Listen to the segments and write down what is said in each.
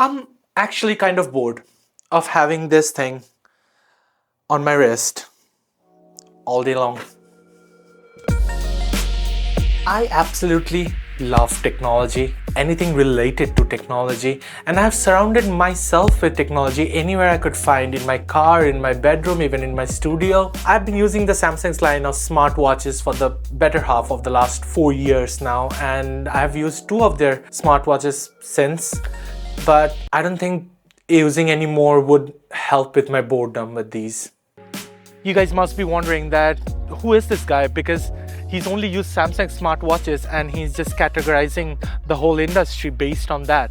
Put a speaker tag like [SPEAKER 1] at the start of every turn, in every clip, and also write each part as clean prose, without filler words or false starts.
[SPEAKER 1] I'm actually kind of bored of having this thing on my wrist all day long. I absolutely love technology, anything related to technology, and I've surrounded myself with technology anywhere I could find, in my car, in my bedroom, even in my studio. I've been using the Samsung's line of smartwatches for the better half of the last 4 years now, and I've used 2 of their smartwatches since, but I don't think using any more would help with my boredom with these. You guys must be wondering that who is this guy, because he's only used Samsung smartwatches and he's just categorizing the whole industry based on that.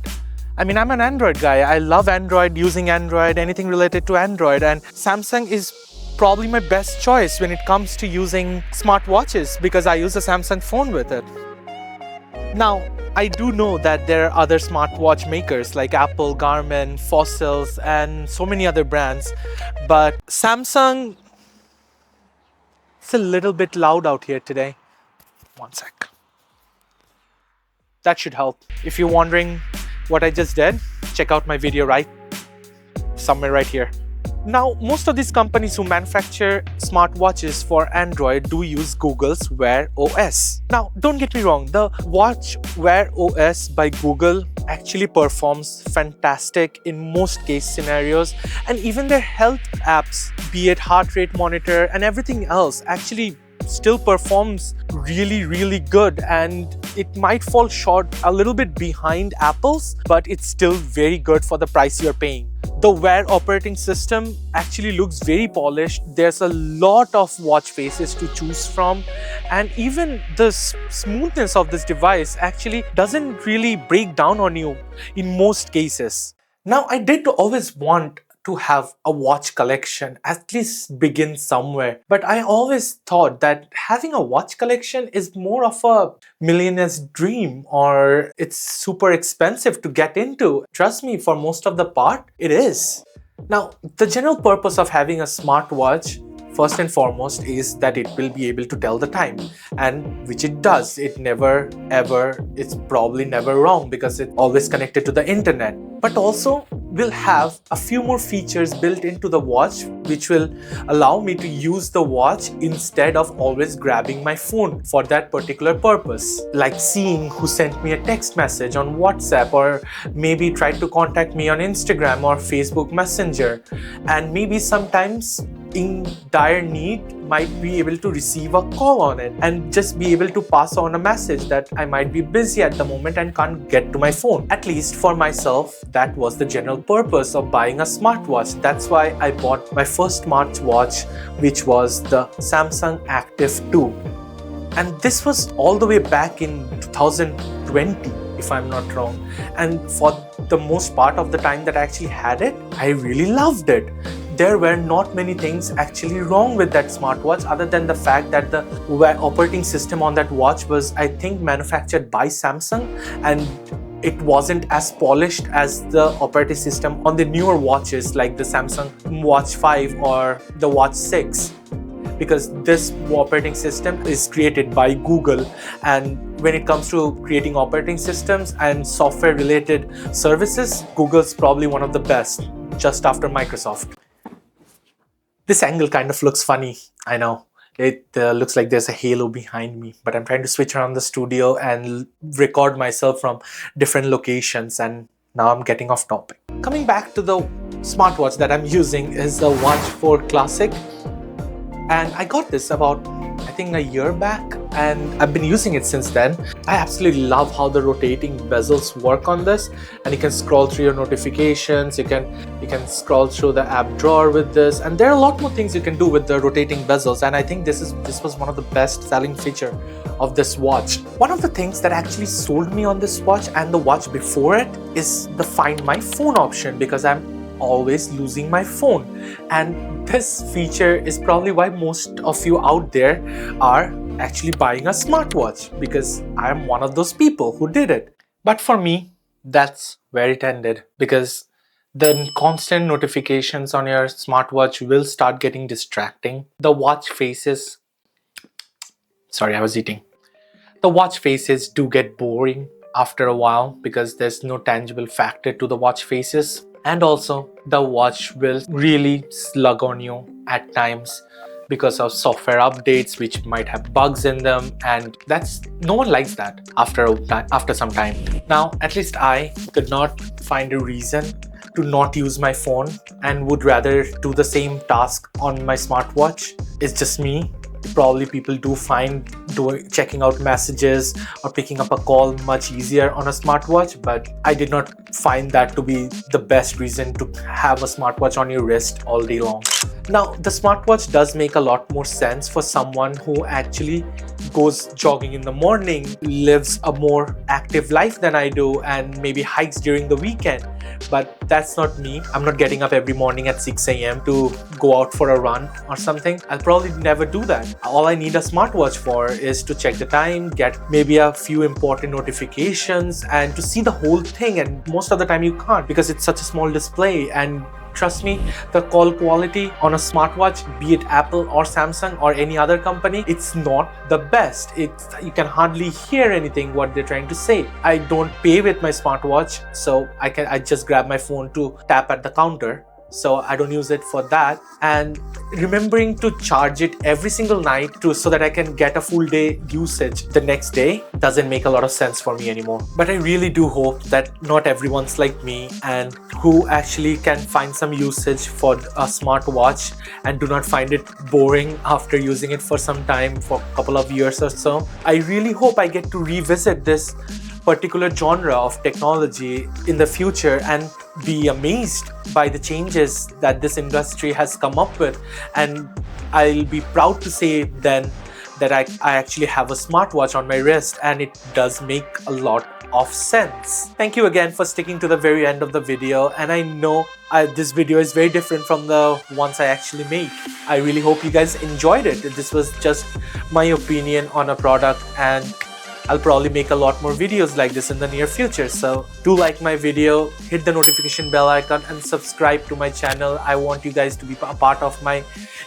[SPEAKER 1] I mean, I'm an Android guy. I love Android, using Android, anything related to Android, and Samsung is probably my best choice when it comes to using smartwatches because I use a Samsung phone with it. Now, I do know that there are other smartwatch makers like Apple, Garmin, Fossils, and so many other brands, but Samsung, it's a little bit loud out here today. One sec. That should help. If you're wondering what I just did, check out my video somewhere right here. Now, most of these companies who manufacture smartwatches for Android do use Google's Wear OS. Now, don't get me wrong, the watch Wear OS by Google actually performs fantastic in most case scenarios, and even their health apps, be it heart rate monitor and everything else, actually still performs really good, and it might fall short a little bit behind Apple's, but it's still very good for the price you're paying. The Wear operating system actually looks very polished. There's a lot of watch faces to choose from, and even the smoothness of this device actually doesn't really break down on you in most cases. Now, I did always want to have a watch collection, at least begin somewhere. But I always thought that having a watch collection is more of a millionaire's dream, or it's super expensive to get into. Trust me, for most of the part, it is. Now, the general purpose of having a smartwatch, first and foremost, is that it will be able to tell the time, and which it does. It's probably never wrong because it's always connected to the internet. But also will have a few more features built into the watch which will allow me to use the watch instead of always grabbing my phone for that particular purpose, like seeing who sent me a text message on WhatsApp, or maybe tried to contact me on Instagram or Facebook Messenger, and maybe sometimes in dire need might be able to receive a call on it and just be able to pass on a message that I might be busy at the moment and can't get to my phone. At least for myself, that was the general purpose of buying a smartwatch. That's why I bought my first smartwatch, which was the Samsung Active 2. And this was all the way back in 2020, if I'm not wrong. And for the most part of the time that I actually had it, I really loved it. There were not many things actually wrong with that smartwatch, other than the fact that the operating system on that watch was, I think, manufactured by Samsung, and it wasn't as polished as the operating system on the newer watches like the Samsung Watch 5 or the Watch 6. Because this operating system is created by Google, and when it comes to creating operating systems and software related services, Google's probably one of the best, just after Microsoft. This angle kind of looks funny, I know. It looks like there's a halo behind me, but I'm trying to switch around the studio and record myself from different locations, and now I'm getting off topic. Coming back to the smartwatch that I'm using is the Watch 4 Classic, and I got this about, I think, a year back, and I've been using it since then. I absolutely love how the rotating bezels work on this, and you can scroll through your notifications, you can scroll through the app drawer with this, and there are a lot more things you can do with the rotating bezels, and I think this was one of the best selling feature of this watch. One of the things that actually sold me on this watch and the watch before it is the Find My Phone option, because I'm always losing my phone, and this feature is probably why most of you out there are actually buying a smartwatch, because I am one of those people who did it. But for me, that's where it ended, because the constant notifications on your smartwatch will start getting distracting. The watch faces do get boring, after a while because there's no tangible factor to the watch faces. And also the watch will really slug on you at times because of software updates which might have bugs in them, and that's no one likes that after some time. Now at least I could not find a reason to not use my phone and would rather do the same task on my smartwatch. It's just me. Probably people do find checking out messages or picking up a call much easier on a smartwatch, but I did not find that to be the best reason to have a smartwatch on your wrist all day long. Now, the smartwatch does make a lot more sense for someone who actually goes jogging in the morning, lives a more active life than I do, and maybe hikes during the weekend. But that's not me. I'm not getting up every morning at 6 a.m. to go out for a run or something. I'll probably never do that. All I need a smartwatch for is to check the time, get maybe a few important notifications, and to see the whole thing. And most of the time you can't because it's such a small display. And trust me, the call quality on a smartwatch, be it Apple or Samsung or any other company, it's not the best. You can hardly hear anything what they're trying to say. I don't pay with my smartwatch, so I just grab my phone to tap at the counter. So I don't use it for that. And remembering to charge it every single night so that I can get a full day usage the next day doesn't make a lot of sense for me anymore. But I really do hope that not everyone's like me and who actually can find some usage for a smartwatch and do not find it boring after using it for some time, for a couple of years or so. I really hope I get to revisit this particular genre of technology in the future and be amazed by the changes that this industry has come up with. And I'll be proud to say then that I actually have a smartwatch on my wrist, and it does make a lot of sense. Thank you again for sticking to the very end of the video, and I know this video is very different from the ones I actually made. I really hope you guys enjoyed it. This was just my opinion on a product, and I'll probably make a lot more videos like this in the near future. So do like my video, hit the notification bell icon, and subscribe to my channel. I want you guys to be a part of my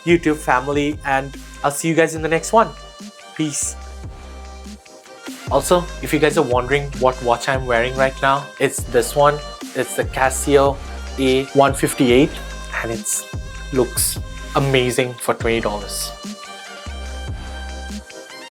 [SPEAKER 1] YouTube family, and I'll see you guys in the next one. Peace. Also, if you guys are wondering what watch I'm wearing right now, it's this one. It's the Casio A158, and it looks amazing for $20.